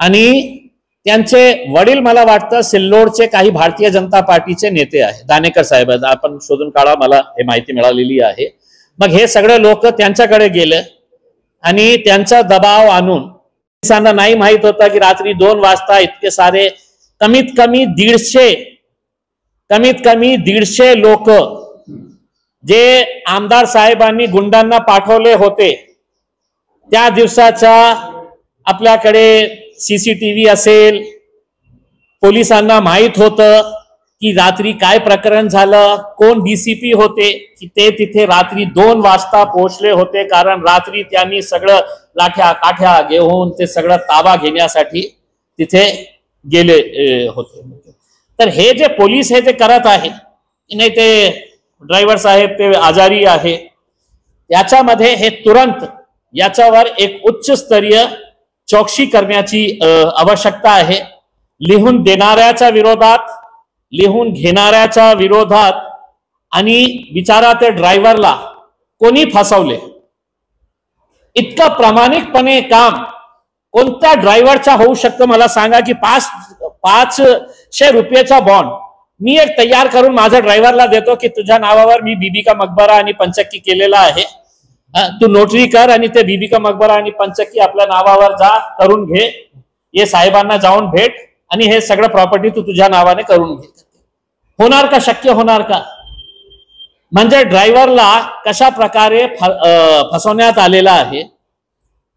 आणि त्यांचे वडील मला वाटतं सिल्लोडचे काही भारतीय जनता पार्टीचे नेते आहे. दानेकर साहेब आपण शोधून काढा, मला हे माहिती मिळालेली आहे. मग हे सगळे लोक त्यांच्याकडे गेले आणि त्यांचा दबाव आणून पोलिसांना नाही माहित होता की रात्री 2 वाजता इतके सारे कमीत कमी 150 लोक जे आमदार साहेबांनी गुंडांना पाठवले होते त्या दिवसाचा आपल्याकडे सीसीटीव्ही असेल, पोलिसांना माहित होतं की रात्री काय प्रकरण झालं, कोण डीसीपी होते, की ते तिथे रात्री 2 वाजता पोहोचले होते, कारण रात्री त्यांनी सगळं लाठ्या काठ्या घेऊन ते सगळं ताबा घेण्यासाठी तिथे गेले होते. तर हे जे पोलीस हे जे करत आहे, नाही ते ड्रायव्हर साहेब ते आजारी आहे, याच्यामध्ये हे तुरंत याच्यावर एक उच्च स्तरीय चौकशी करण्याची आवश्यकता आहे. लिहून देणाऱ्याच्या विरोधात, लिहून घेणाऱ्याच्या विरोधात, आणि बिचारा ते ड्रायव्हरला कोणी फसवले, इतकं प्रामाणिकपणे काम कोणत्या ड्रायव्हरचा होऊ शकतं मला सांगा. की 500 रुपयाचा बॉन्ड मी एक तयार करून माझ्या ड्रायव्हरला देतो की तुझ्या नावावर मी बीबी का मकबरा आणि पंचक्की केलेला आहे, तू नोटरी कर आणि ते बीबी का मकबरा आणि पंचक्की आपल्या नावावर जा करून घे, ये साहेबांना जाऊन भेट आणि हे सगळं प्रॉपर्टी तू तुझ्या नावाने करून घे. होणार का? शक्य होणार का? म्हणजे ड्रायव्हरला कशा प्रकारे फसवण्यात आलेला आहे,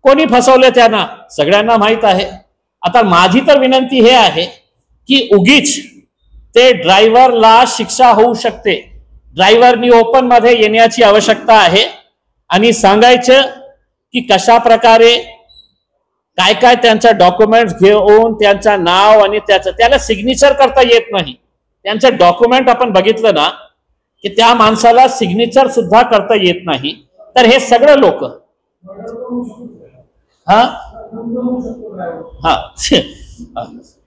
कोणी फसवले त्यांना सगळ्यांना माहित आहे. आता माझी तर विनंती हे आहे की उगीच ते ड्रायव्हरला शिक्षा होऊ शकते. ड्रायव्हरनी ओपन मध्ये येण्याची आवश्यकता आहे आणि सांगायचं की कशा प्रकारे काय काय त्यांच्या डॉक्युमेंट्स घेऊन त्यांचं नाव आणि त्याला सिग्नेचर करता येत नाही. त्यांचे डॉक्युमेंट आपण बघितलं ना की त्या माणसाला सिग्नेचर सुद्धा करता येत नाही. तर हे सगळं लोक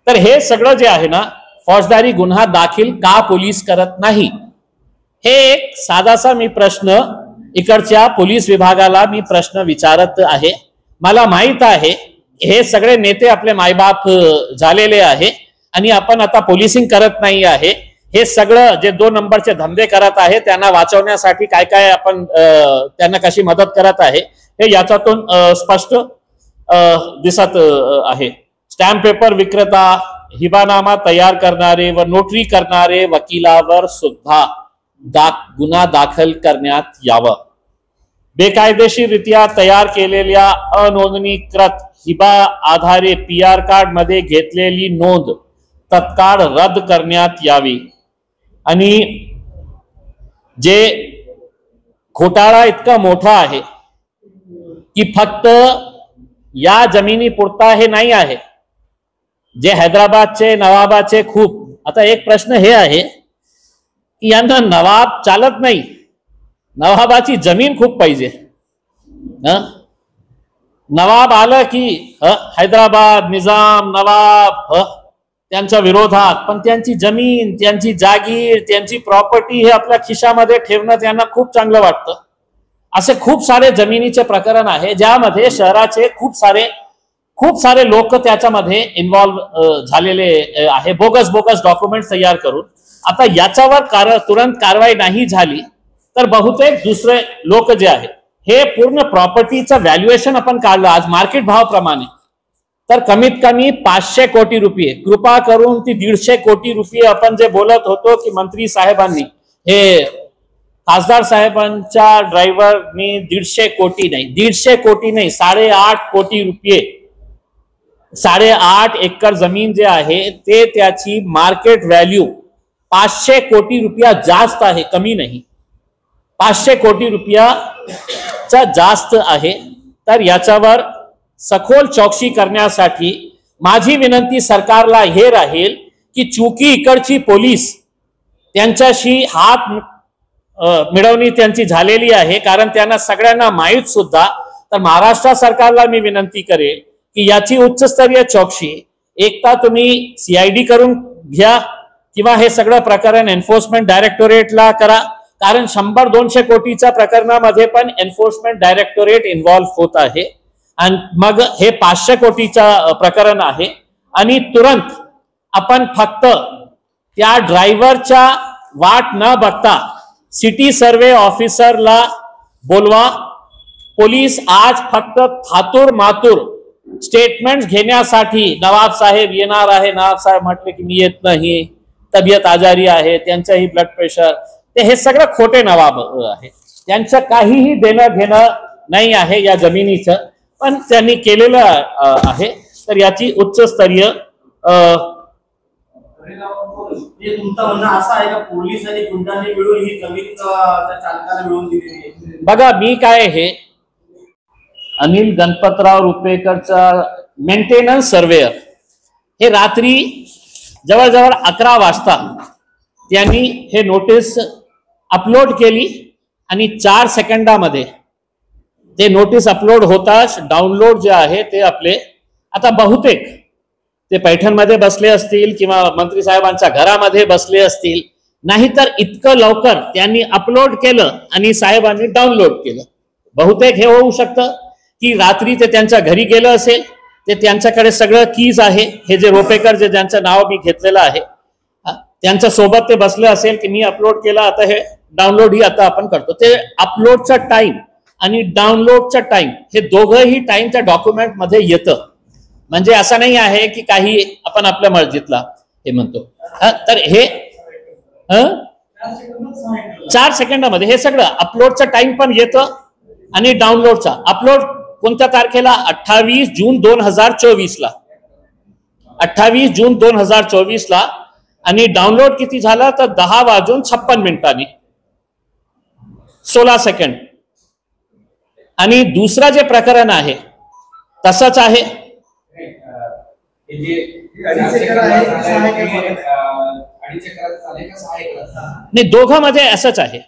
तर हे सगळं जे आहे ना, फौजदारी गुन्हा दाखल का पोलीस करत नाही, हे एक साधासा मी प्रश्न इकडच्या पोलीस विभागाला मी प्रश्न विचारत आहे. मला माहित आहे हे सगळे नेते आपले मायबाप झालेले आहे आणि आपण आता पोलिसिंग करत नाही आहे. हे सगळं जे 2 नंबरचे धंदे करत आहे त्यांना वाचवण्यासाठी काय काय आपण त्यांना कशी मदत करत आहे हे याच्यातून स्पष्ट दिसत आहे. स्टॅम्प पेपर विक्रेता, हिबानामा तयार करणारे व नोटरी करणारे वकिलावर सुद्धा गुन्हा दाखल करण्यात यावा. बेकायदेशीररित्या तयार केलेल्या अनोंदणीकृत हिबा आधारे PR कार्ड मध्ये घेतलेली नोंद तत्काळ रद्द करण्यात यावी. आणि जे घोटाळा इतका मोठा आहे की फक्त या जमिनी पुरता हे नाही आहे. जे हैदराबादचे नवाबाचे खूप, आता एक प्रश्न हे आहे की यांना नवाब चालत नाही, नवाबाची जमीन खूप पाहिजे. नवाब आलं की हैदराबाद निजाम नवाब त्यांच्या विरोधात, पण त्यांची जमीन, त्यांची जागीर, त्यांची प्रॉपर्टी हे आपल्या खिशामध्ये ठेवणं त्यांना खूप चांगलं वाटतं. असे खूप सारे जमिनीचे प्रकरण आहे ज्यामध्ये शहराचे खूप सारे लोक त्याच्यामध्ये इन्व्हॉल्व झालेले आहे, बोगस डॉक्युमेंट तयार करून. आता याच्यावर तुरंत कारवाई नाही झाली तर बहुतेक दुसरे लोक जे आहे हे पूर्ण प्रॉपर्टीचं व्हॅल्युएशन आपण काढलं आज मार्केट भावाप्रमाणे, तर कमीत कमी 500 कोटी रुपये, कृपा करून ती 150 कोटी रुपये आपण जे बोलत होतो की मंत्री साहेबांनी, हे खासदार साहेबांच्या ड्रायव्हरनी 150 कोटी नाही, 150 कोटी नाही, 8.5 कोटी रुपये, 8.5 एकर जमीन जे आहे ते त्याची मार्केट व्हॅल्यू 500 कोटी रुपया जास्त आहे, कमी नाही, 500 कोटी रुपयाचा जास्त आहे. तर याच्यावर सखोल चौकशी करण्यासाठी माझी विनंती सरकारला हे राहील की चुकी इकडची पोलीस त्यांच्याशी हात मिळवणी त्यांची झालेली आहे, कारण त्यांना सगळ्यांना माहीत सुद्धा. तर महाराष्ट्र सरकारला मी विनंती करेल की याची उच्चस्तरीय चौकशी एकदा तुम्ही CID करून घ्या किंवा हे सगळं प्रकरण एन्फोर्समेंट डायरेक्टोरेटला करा, कारण 100-200 कोटीच्या प्रकरणामध्ये पण एन्फोर्समेंट डायरेक्टोरेट इन्व्हॉल्व होत आहे. आणि मग हे 500 कोटीचं प्रकरण आहे आणि तुरंत आपण फक्त त्या ड्रायव्हरच्या वाट न बघता सिटी सर्वे ऑफिसरला बोलवा. पोलीस आज फक्त थातूर मातूर स्टेटमेंट घेण्यासाठी नवाब साहेब येणार आहे, नवाब साहेब म्हटले की मी येत नाही, तब्येत आजारी आहे, त्यांचंही ब्लड प्रेशर, ते हे सगळं खोटे नवाब आहे, त्यांचं काहीही देणं घेणं नाही आहे या जमिनीचं, पण त्यांनी केलेलं आहे. तर याची उच्चस्तरीय म्हणजे तुमचं म्हणणं असं आहे का पोलीस आणि गुंडांनी मिळून ही जमीन त्या चालकाला मिळून दिलेली आहे? बघा, मी काय हे अनिल गणपतराव रुपेकरचा मेंटेनन्स सर्वेअर हे रात्री जवळजवळ 11 वाजता त्यांनी हे नोटीस अपलोड केली आणि 4 सेकंदामध्ये ते नोटीस अपलोड होताच डाउनलोड जे आहे ते आपले आता बहुतेक ते पैठणमध्ये बसले असतील किंवा मंत्री साहेबांच्या घरामध्ये बसले असतील, नाहीतर इतकं लवकर त्यांनी अपलोड केलं आणि साहेबांनी डाउनलोड केलं. बहुतेक हे होऊ शकतं की रात्री ते त्यांच्या घरी गेलं असेल, ते त्यांच्याकडे सगळं कीज आहे, हे जे रुपेकर जे ज्यांचं नाव मी घेतलेलं आहे त्यांच्या सोबत ते बसले असेल की मी अपलोड केलं, आता हे डाउनलोड ही आता आपण करतो. ते अपलोडचा टाइम आणि डाउनलोडचा टाइम हे दोघंही टाइम त्या डॉक्युमेंट मध्ये येतं. म्हणजे असं नाही आहे की काही आपण आपल्या मर्जीतला हे म्हणतो. तर हे 4 सेकंदामध्ये हे सगळं अपलोडचा टाइम पण येतं आणि डाउनलोडचा. अपलोड कोणत्या तारखेला? 28 जून 2024 ला, 28 जून 2024 ला. आणि डाउनलोड किती झाला तर 10:56 16 सेकंड. आणि दुसरा जे प्रकरण आहे तसंच आहे. नाही, दोघांमध्ये असंच आहे.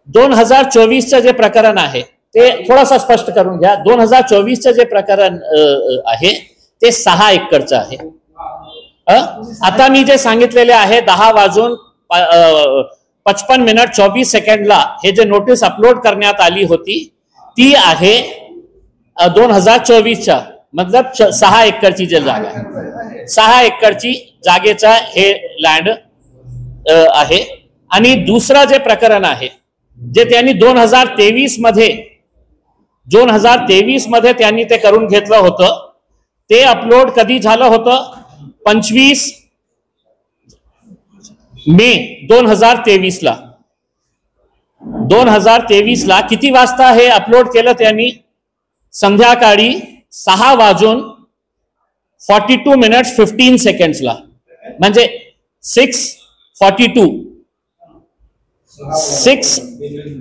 2024चं जे प्रकरण आहे ते थोडासा स्पष्ट करून घ्या. 2024चं जे प्रकरण आहे ते 6 एकरचं आहे. आता मी जे सांगितलेले आहे 10:55:24 हे जे नोटीस अपलोड करण्यात आली होती ती आहे 2024च्या, मतलब 6 एकरची जे जागा, 6 एकरची जागेचा हे लँड आहे. आणि दुसरा जे प्रकरण आहे जे त्यांनी 2023 मध्ये त्यांनी ते करून घेतलं होतं, ते अपलोड कधी झालं होतं? 25 मे 2023 ला. 2023 ला किती वाजता हे अपलोड केलं त्यांनी? संध्याकाळी 6:42:15 ला. म्हणजे 6:42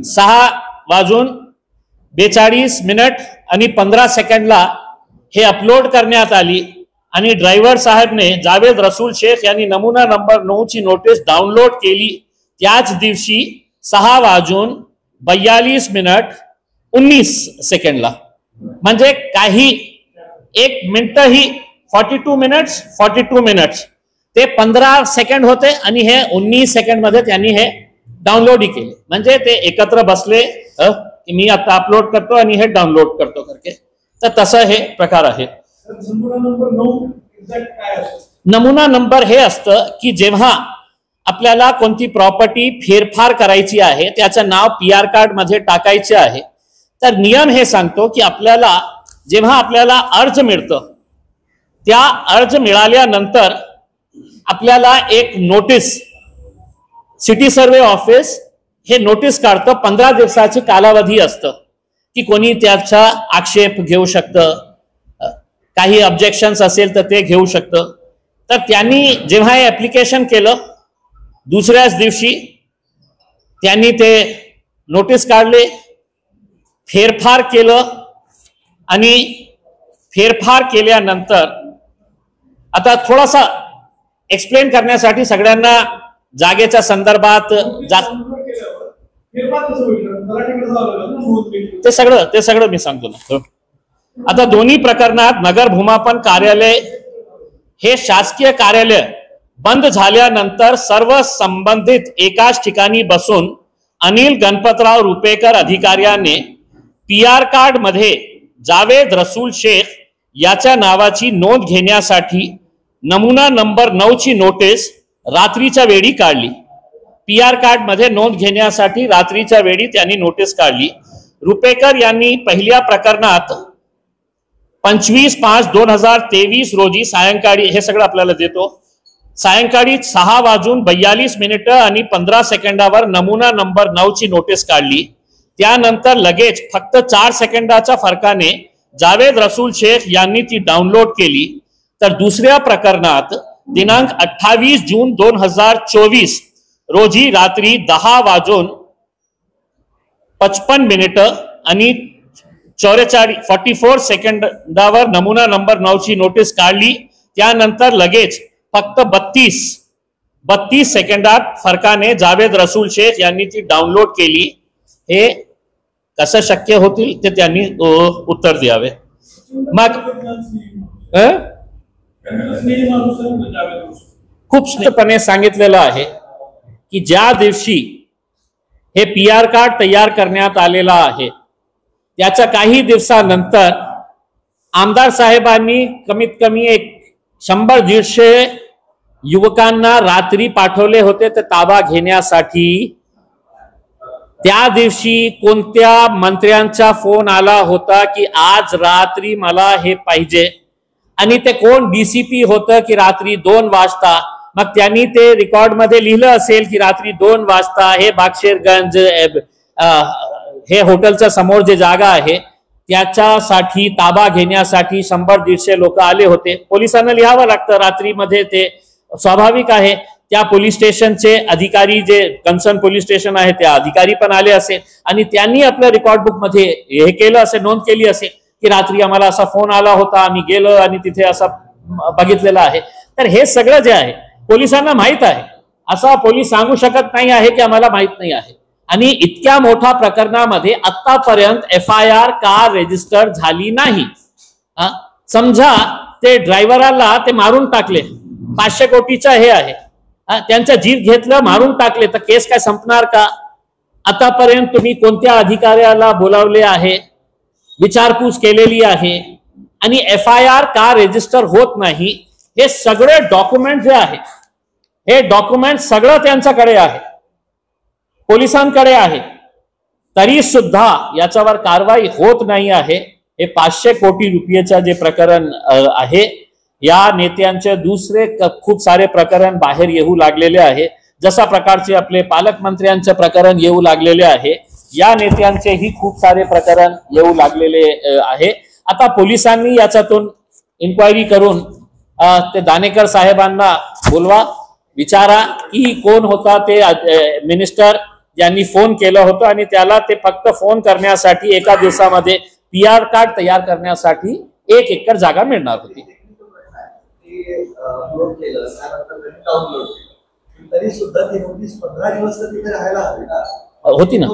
6:42:15 हे अपलोड करण्यात आली. आणि ड्रायव्हर साहेबने जावेद रसूल शेख यांनी नमुना नंबर 9 ची नोटीस डाउनलोड केली त्याच दिवशी 6:42:19 म्हणजे काही 1 मिनिटही 42 मिनिट्स ते 15 सेकंड होते आणि हे 19 सेकंड मध्ये त्यांनी हे डाउनलोडही केले. म्हणजे ते एकत्र बसले की मी आता अपलोड करतो आणि हे डाउनलोड करतो करके. तर तसं हे प्रकार आहे. नमुना नंबर हे असतं की जेव्हा आपल्याला कोणती प्रॉपर्टी फेरफार करायची आहे, त्याचं नाव PR कार्ड मध्ये टाकायचे आहे, तर नियम हे सांगतो की आपल्याला जेव्हा आपल्याला अर्ज मिळतं, त्या अर्ज मिळाल्यानंतर आपल्याला एक नोटीस सिटी सर्वे ऑफिस हे नोटीस काढतं. 15 दिवसाची कालावधी असतं की कोणी त्याचा आक्षेप घेऊ शकतं, काही ऑब्जेक्शन्स असेल तर ते घेऊ शकतं. तर त्यांनी जेव्हा हे ऍप्लिकेशन केलं, दुसऱ्याच दिवशी त्यांनी ते नोटीस काढले, फेरफार केलं आणि फेरफार केल्यानंतर आता थोडासा एक्सप्लेन करण्यासाठी सगळ्यांना जागेच्या संदर्भात ते सगळं मी सांगतो ना. आता दोन्ही प्रकरणात नगर भूमापन कार्यालय हे शासकीय कार्यालय बंद झाल्यानंतर सर्व संबंधित एकाच ठिकाणी बसून अनिल गणपतराव रुपेकर अधिकाऱ्याने PR कार्ड मध्ये जावेद रसूल शेख याच्या नावाची नोंद घेण्यासाठी नमुना नंबर 9 ची नोटीस रात्रीच्या वेळी काढली. PR कार्ड मध्ये नोंद घेण्यासाठी रात्रीच्या वेळी त्यांनी नोटीस काढली. रुपेकर यांनी पहिल्या प्रकरणात 25/5/2023 रोजी सायंकाळी, हे सगळं आपल्याला देतो, सायंकाळी 6:42:15 नमुना नंबर 9 ची नोटीस काढली. त्यानंतर लगेच फक्त 4 सेकंदाच्या फरकाने जावेद रसूल शेख यांनी ती डाउनलोड केली, तर दुसऱ्या प्रकरणात दिनांक 28 जून 2024 रोजी रात्री 10:55 आणि 44 सेकंदावर नमुना नंबर 9ची नोटीस काढली. त्यानंतर लगेच फक्त 32 सेकंदात फरकाने जावेद रसूल शेख यांनी ती डाउनलोड केली. हे कसं शक्य होतील ते त्यांनी उत्तर द्यावे. मग खूप स्पष्टपणे सांगितलेलं आहे की ज्या दिवशी हे PR कार्ड तयार करण्यात आलेला आहे त्याच्या काही दिवसानंतर आमदार साहेबांनी कमीत कमी 100-150 युवकांना रात्री पाठवले होते ते ताबा घेण्यासाठी. त्या दिवशी कोणत्या मंत्र्यांचा फोन आला होता की आज रात्री मला हे पाहिजे, आणि ते कोण DCP होतं की रात्री 2 वाजता. मग त्यांनी ते रेकॉर्ड मध्ये लिहिलं असेल की रात्री 2 वाजता हे बागशेरगंज हे हॉटेलच्या समोर जे जागा आहे त्याच्यासाठी ताबा घेण्यासाठी 100-150 लोक आले होते. पोलिसांना लिहावं लागतं रात्रीमध्ये, ते स्वाभाविक आहे. त्या पोलीस स्टेशनचे अधिकारी, जे कन्सर्न पोलीस स्टेशन आहे त्या अधिकारी पण आले असेल आणि त्यांनी आपल्या रेकॉर्ड बुक मध्ये हे केलं असेल, नोंद केली असेल की रात्री आम्हाला असा फोन आला होता, आम्ही गेलो आणि तिथे असं बघितलेलं आहे. तर हे सगळं जे आहे पोलिसांना माहित आहे. असा पोलीस सांगू शकत नाही आहे की आम्हाला माहित नाही आहे. आणि इतक्या मोठ्या प्रकरणामध्ये आतापर्यंत FIR का रजिस्टर झाली नाही. समजा ते ड्रायव्हराला ते मारून टाकले, 500 कोटीचा हे आहे, त्यांचा जीव घेतलं, मारून टाकले, तर केस काय संपणार का? आतापर्यंत तुम्ही कोणत्या अधिकाऱ्याला बोलावले आहे, विचारपूस केलेली आहे, आणि FIR का रजिस्टर होत नाही? हे सगळे डॉक्युमेंट जे आहे, हे डॉक्युमेंट सगळं त्यांच्याकडे आहे, पोलिसांकडे आहे, तरी सुद्धा याच्यावर कारवाई होत नाही आहे. हे 500 कोटी रुपयेचं जे प्रकरण आहे, या नेत्यांचे दुसरे खूप सारे प्रकरण बाहेर येऊ लागलेले आहे. जशा प्रकारचे आपले पालकमंत्र्यांचे प्रकरण येऊ लागलेले आहे, या नेत्यांचेही खूप सारे प्रकरण येऊ लागलेले आहे. आता पोलिसांनी याच्यातून इन्क्वायरी करून ते दानेकर साहेबांना बोलवा, विचारा की कोण होता ते मिनिस्टर ज्यांनी फोन केलं होतं आणि त्याला ते फक्त फोन करण्यासाठी एका दिवसामध्ये PR कार्ड तयार करण्यासाठी 1 एकर जागा मिळणार होती. तरी सुद्धा ती नोटीस 15 दिवस तिथे राहायला हवी ना? होती ना?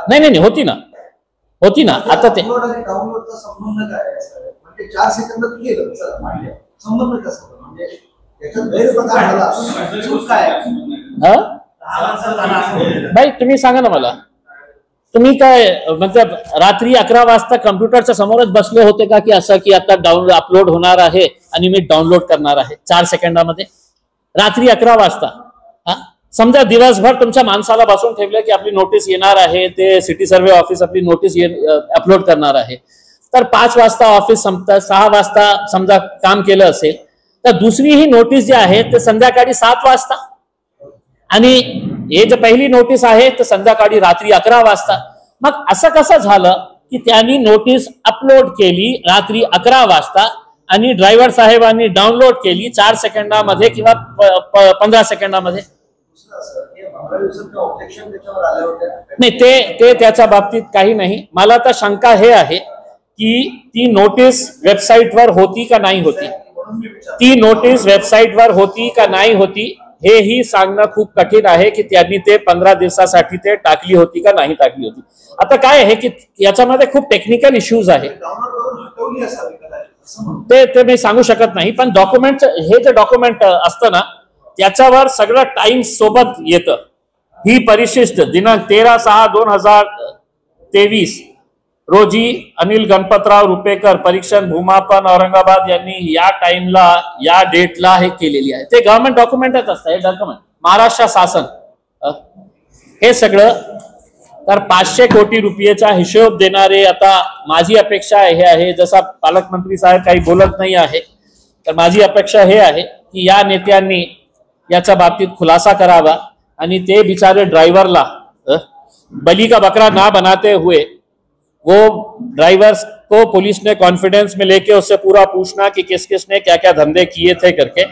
नाही, होती ना. आता ते डाउनलोडचा संबंध काय आहे? म्हणजे 4 सेकंदात गेलं, संबंध कसा? म्हणजे त्याच्यात गैरप्रकार झाला, चूक काय? भाई तुम्ही सांगा ना मला, तुम्ही काय म्हणजे रात्री 11 वाजता कम्प्युटरच्या समोरच बसले होते का की असं की आता अपलोड होणार आहे आणि मी डाउनलोड करणार आहे 4 सेकंदामध्ये? रात्री 11 वाजता समजा दिवसभर तुमच्या माणसाला बसून ठेवलं की आपली नोटीस येणार आहे, ते सिटी सर्वे ऑफिस आपली नोटीस अपलोड करणार आहे, तर 5 वाजता ऑफिस संपतं, 6 वाजता समजा काम केलं असेल, तर दुसरी ही नोटीस जी आहे ते संध्याकाळी 7 वाजता, आणि हे जे पहिली नोटीस आहे ते संध्याकाळी रात्री 11 वाजता. मग असं कसं झालं की त्यांनी नोटीस अपलोड केली रात्री 11 वाजता आणि ड्रायव्हर साहेबांनी डाउनलोड केली 4 सेकंदामध्ये किंवा 15 सेकंदामध्ये? नाही, ते त्याच्या बाबतीत काही नाही. मला तर शंका हे आहे की ती नोटीस वेबसाईटवर होती का नाही होती, ती नोटीस वेबसाईटवर होती का नाही होती हेही सांगणं खूप कठीण आहे की त्यांनी ते 15 दिवसासाठी ते टाकली होती का नाही टाकली होती. आता काय आहे की याच्यामध्ये खूप टेक्निकल इश्यूज आहे, ते मी सांगू शकत नाही. पण डॉक्युमेंट, हे जे डॉक्युमेंट असतं ना त्याच्यावर सगळं टाइम सोबत येतं. ही परिशिष्ट दिनांक 13/6/2023 रोजी अनिल गणपतराव रुपेकर, परीक्षण भूमापन औरंगाबाद यांनी या टाइमला या डेटला हे केलेली आहे. ते गव्हर्नमेंट डॉक्युमेंटच असतं, हे डॉक्युमेंट महाराष्ट्र शासन हे सगळं. तर 500 कोटी रुपयेचा हिशोब देणारे, आता माझी अपेक्षा हे आहे, जसा पालकमंत्री साहेब काही बोलत नाही आहे, तर माझी अपेक्षा हे आहे की या नेत्यांनी याच्या बाबतीत खुलासा करावा आणि ते बिचारे ड्रायव्हरला बली का बकरा ना बनाते हुए वो ड्राइवर्स को पुलिस ने कॉन्फिडेंस में लेके उससे पूरा पूछना कि किस किस ने क्या क्या धंधे किए थे करके।